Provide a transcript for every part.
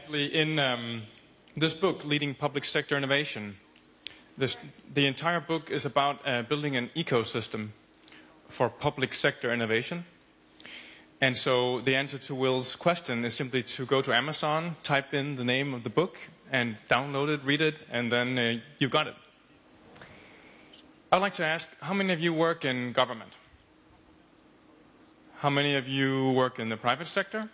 Actually, in this book, Leading Public Sector Innovation, the entire book is about building an ecosystem for public sector innovation. And so the answer to Will's question is simply to go to Amazon, type in the name of the book, and download it, read it, and then you've got it. I'd like to ask, how many of you work in government? How many of you work in the private sector?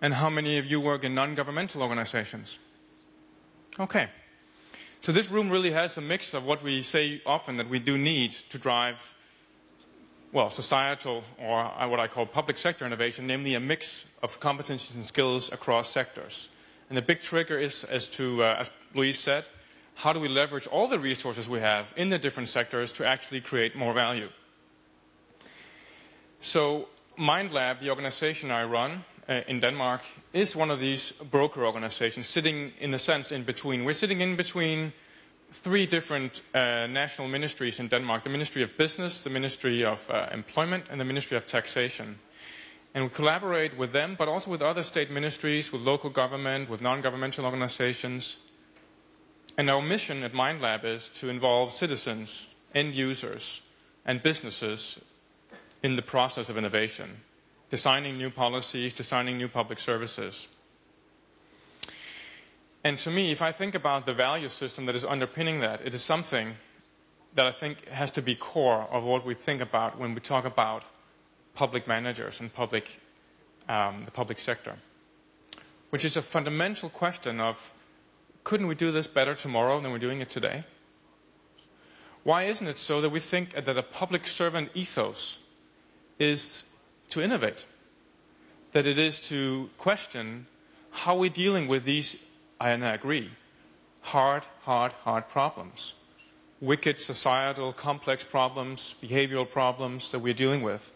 And how many of you work in non-governmental organizations? Okay. So this room really has a mix of what we say often that we do need to drive, well, societal or what I call public sector innovation, namely a mix of competencies and skills across sectors. And the big trigger is, as Louise said, how do we leverage all the resources we have in the different sectors to actually create more value? So MindLab, the organization I run in Denmark, is one of these broker organizations sitting in a sense in between. We're sitting in between three different national ministries in Denmark: the Ministry of Business, the Ministry of Employment, and the Ministry of Taxation. And we collaborate with them, but also with other state ministries, with local government, with non-governmental organizations. And our mission at MindLab is to involve citizens, end users, and businesses in the process of innovation, designing new policies, designing new public services. And to me, if I think about the value system that is underpinning that, it is something that I think has to be core of what we think about when we talk about public managers and the public sector, which is a fundamental question of, couldn't we do this better tomorrow than we're doing it today? Why isn't it so that we think that a public servant ethos is to innovate, that it is to question how we're dealing with these, and I agree, hard problems, wicked societal complex problems, behavioral problems that we're dealing with,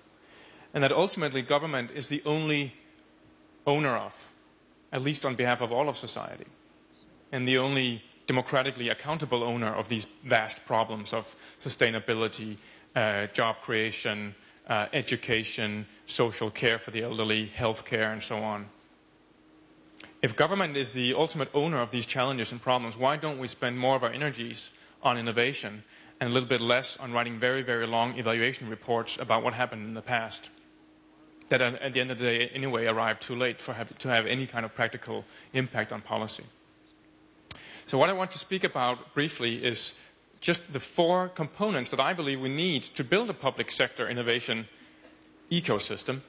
and that ultimately government is the only owner of, at least on behalf of all of society, and the only democratically accountable owner of these vast problems of sustainability, job creation, education, social care for the elderly, health care, and so on. If government is the ultimate owner of these challenges and problems, why don't we spend more of our energies on innovation and a little bit less on writing very, very long evaluation reports about what happened in the past that at the end of the day anyway arrived too late to have any kind of practical impact on policy? So what I want to speak about briefly is just the four components that I believe we need to build a public sector innovation ecosystem.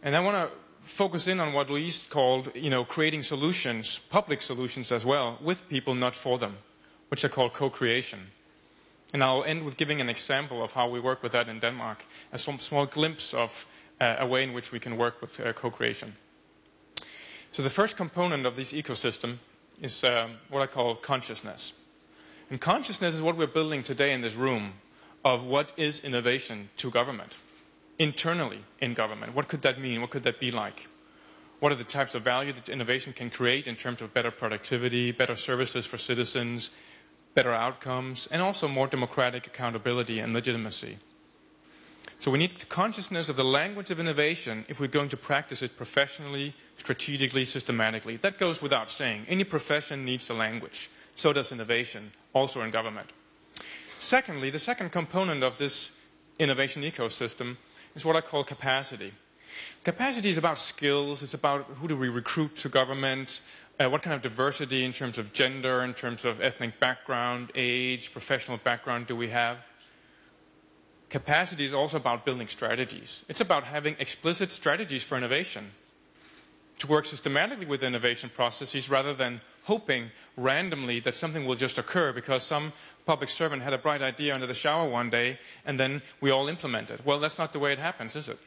And I want to focus in on what Louise called, creating solutions, public solutions as well, with people, not for them, which I call co-creation. And I'll end with giving an example of how we work with that in Denmark, as some small glimpse of a way in which we can work with co-creation. So the first component of this ecosystem is what I call consciousness. And consciousness is what we're building today in this room of what is innovation to government, internally in government. What could that mean? What could that be like? What are the types of value that innovation can create in terms of better productivity, better services for citizens, better outcomes, and also more democratic accountability and legitimacy? So we need consciousness of the language of innovation if we're going to practice it professionally, strategically, systematically. That goes without saying. Any profession needs a language. So does innovation, also in government. Secondly, the second component of this innovation ecosystem is what I call capacity. Capacity is about skills. It's about who do we recruit to government, what kind of diversity in terms of gender, in terms of ethnic background, age, professional background do we have. Capacity is also about building strategies. It's about having explicit strategies for innovation, to work systematically with innovation processes rather than hoping randomly that something will just occur because some public servant had a bright idea under the shower one day and then we all implement it. Well, that's not the way it happens, is it?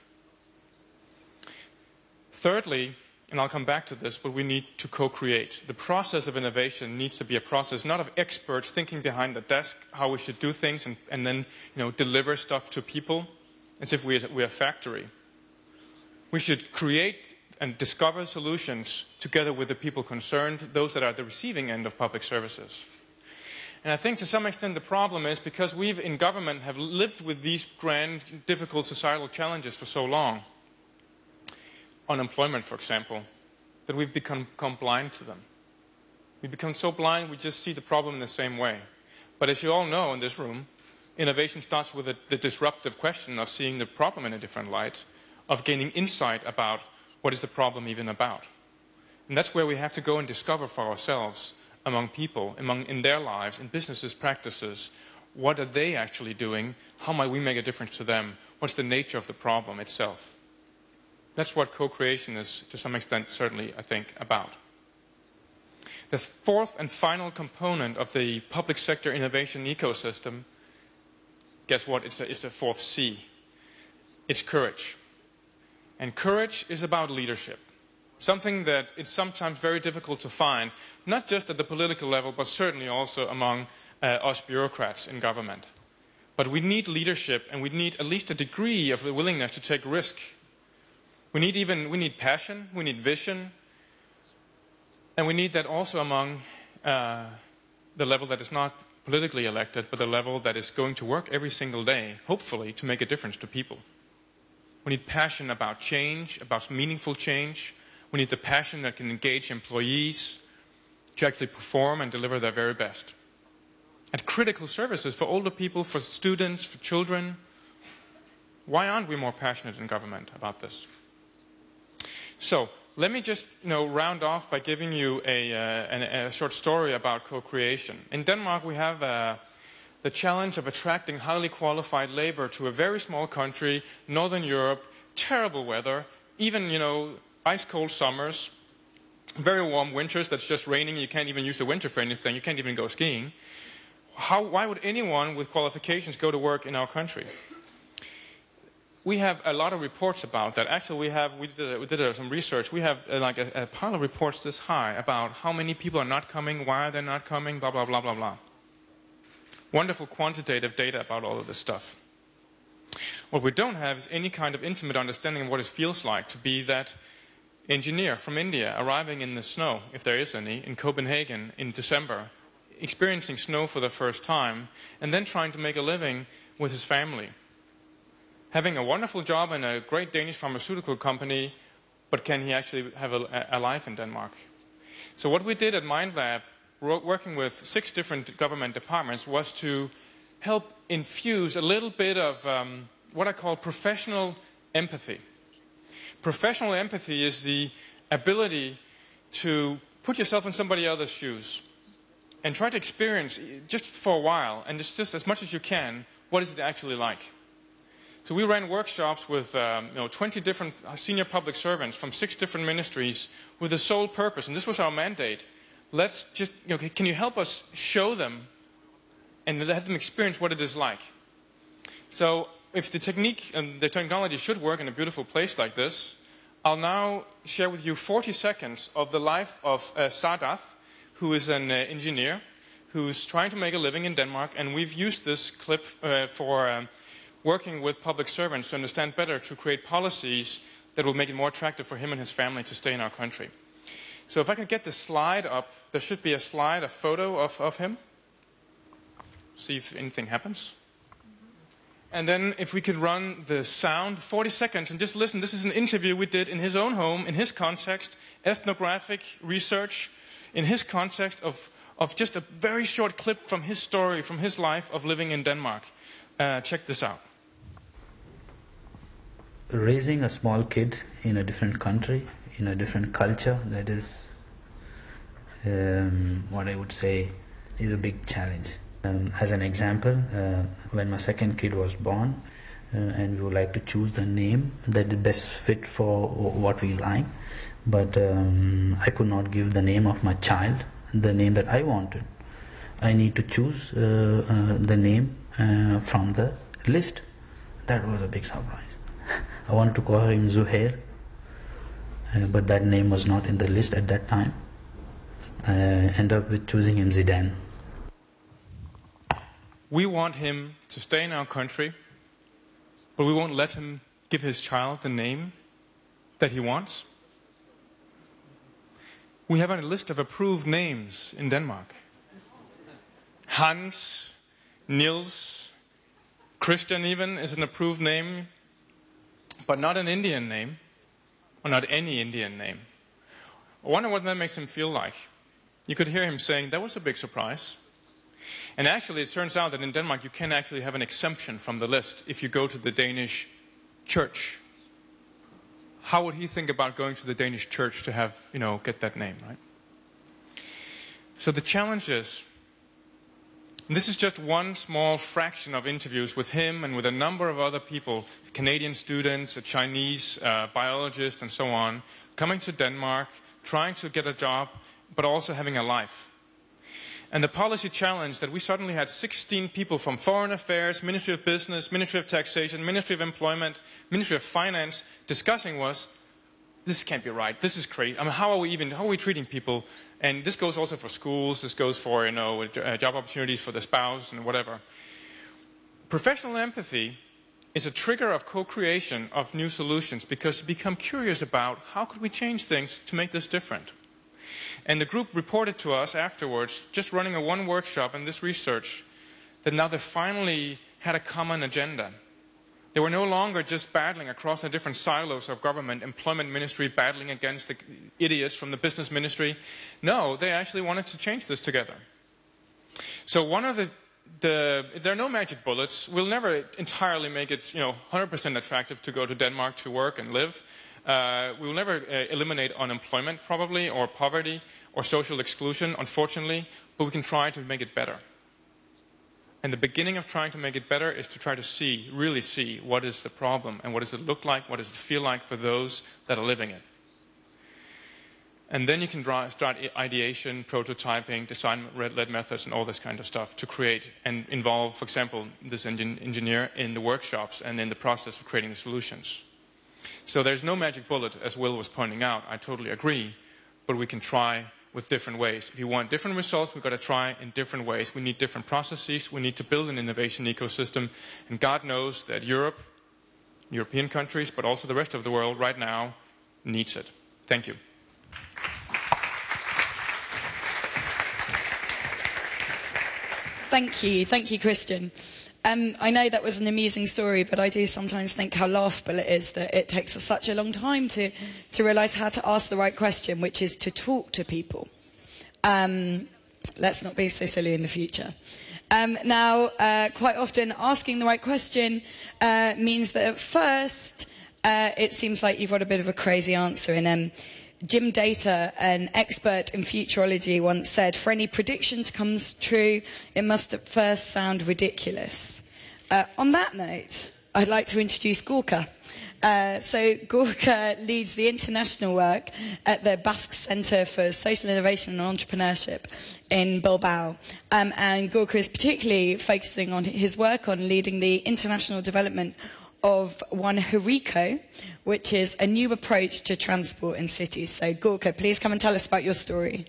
Thirdly, and I'll come back to this, but we need to co-create. The process of innovation needs to be a process not of experts thinking behind the desk how we should do things and then deliver stuff to people as if we're a factory. We should create and discover solutions together with the people concerned, those that are at the receiving end of public services. And I think to some extent the problem is because we've in government have lived with these grand, difficult societal challenges for so long. Unemployment, for example, that we've become blind to them. We become so blind we just see the problem in the same way. But as you all know in this room, innovation starts with the disruptive question of seeing the problem in a different light, of gaining insight about what is the problem even about. And that's where we have to go and discover for ourselves, among people, in their lives, in businesses, practices, what are they actually doing? How might we make a difference to them? What's the nature of the problem itself? That's what co-creation is, to some extent, certainly, I think, about. The fourth and final component of the public sector innovation ecosystem, guess what? It's a fourth C. It's courage. And courage is about leadership. Something that it's sometimes very difficult to find, not just at the political level, but certainly also among us bureaucrats in government. But we need leadership, and we need at least a degree of the willingness to take risk. We need passion, we need vision, and we need that also among the level that is not politically elected, but the level that is going to work every single day, hopefully, to make a difference to people. We need passion about change, about meaningful change. We need the passion that can engage employees to actually perform and deliver their very best. At critical services for older people, for students, for children, why aren't we more passionate in government about this? So, let me just round off by giving you a short story about co-creation. In Denmark, we have the challenge of attracting highly qualified labor to a very small country, Northern Europe, terrible weather, even, ice-cold summers, very warm winters that's just raining, you can't even use the winter for anything, you can't even go skiing. Why would anyone with qualifications go to work in our country? We have a lot of reports about that. Actually, we did some research. We have like a pile of reports this high about how many people are not coming, why they're not coming, blah, blah, blah, blah, blah. Wonderful quantitative data about all of this stuff. What we don't have is any kind of intimate understanding of what it feels like to be that engineer from India arriving in the snow, if there is any, in Copenhagen in December, experiencing snow for the first time, and then trying to make a living with his family. Having a wonderful job in a great Danish pharmaceutical company, but can he actually have a life in Denmark? So what we did at MindLab, working with 6 different government departments, was to help infuse a little bit of what I call professional empathy. Professional empathy is the ability to put yourself in somebody else's shoes and try to experience, just for a while, and just as much as you can, what is it actually like. So we ran workshops with 20 different senior public servants from 6 different ministries with the sole purpose, and this was our mandate. Let's just, can you help us show them and let them experience what it is like? So if the technique and the technology should work in a beautiful place like this, I'll now share with you 40 seconds of the life of Sardath, who is an engineer who's trying to make a living in Denmark, and we've used this clip for working with public servants to understand better, to create policies that will make it more attractive for him and his family to stay in our country. So if I can get the slide up, there should be a slide, a photo of him. See if anything happens. And then if we could run the sound, 40 seconds, and just listen. This is an interview we did in his own home, in his context, ethnographic research, in his context of just a very short clip from his story, from his life of living in Denmark. Check this out. Raising a small kid in a different country, in a different culture, that is what I would say is a big challenge. As an example, when my second kid was born, and we would like to choose the name that is best fit for what we like, but I could not give the name of my child the name that I wanted. I need to choose the name from the list. That was a big surprise. I wanted to call him Zuhair, but that name was not in the list at that time. I ended up with choosing him Zidane. We want him to stay in our country, but we won't let him give his child the name that he wants. We have a list of approved names in Denmark. Hans, Niels, Christian even is an approved name, but not an Indian name, or not any Indian name. I wonder what that makes him feel like. You could hear him saying, that was a big surprise. And actually, it turns out that in Denmark, you can actually have an exemption from the list if you go to the Danish church. How would he think about going to the Danish church to have, get that name, right? So the challenge is, and this is just one small fraction of interviews with him and with a number of other people, Canadian students, a Chinese biologist, and so on, coming to Denmark, trying to get a job, but also having a life. And the policy challenge that we suddenly had 16 people from Foreign Affairs, Ministry of Business, Ministry of Taxation, Ministry of Employment, Ministry of Finance discussing was, this can't be right, this is crazy. I mean, how are we treating people? And this goes also for schools, this goes for, job opportunities for the spouse and whatever. Professional empathy is a trigger of co-creation of new solutions because you become curious about how could we change things to make this different. And the group reported to us afterwards, just running one workshop in this research, that now they finally had a common agenda. They were no longer just battling across the different silos of government, employment ministry, battling against the idiots from the business ministry. No, they actually wanted to change this together. So one of there are no magic bullets. We'll never entirely make it 100% attractive to go to Denmark to work and live. We will never eliminate unemployment probably, or poverty, or social exclusion, unfortunately, but we can try to make it better. And the beginning of trying to make it better is to try to really see what is the problem, and what does it look like, what does it feel like for those that are living it. And then you can start ideation, prototyping, design-led methods, and all this kind of stuff to create and involve, for example, this engineer in the workshops and in the process of creating the solutions. So there's no magic bullet, as Will was pointing out. I totally agree. But we can try with different ways. If you want different results, we've got to try in different ways. We need different processes. We need to build an innovation ecosystem. And God knows that Europe, European countries, but also the rest of the world right now needs it. Thank you. Thank you. Thank you, Christian. I know that was an amusing story, but I do sometimes think how laughable it is that it takes us such a long time to realise how to ask the right question, which is to talk to people. Let's not be so silly in the future. Now, quite often asking the right question means that at first it seems like you've got a bit of a crazy answer. And Jim Data, an expert in futurology, once said, for any prediction to come true, it must at first sound ridiculous. On that note, I'd like to introduce Gorka. So Gorka leads the international work at the Basque Centre for Social Innovation and Entrepreneurship in Bilbao. And Gorka is particularly focusing on his work on leading the international development of One Huriko, which is a new approach to transport in cities. So Gorka, please come and tell us about your story.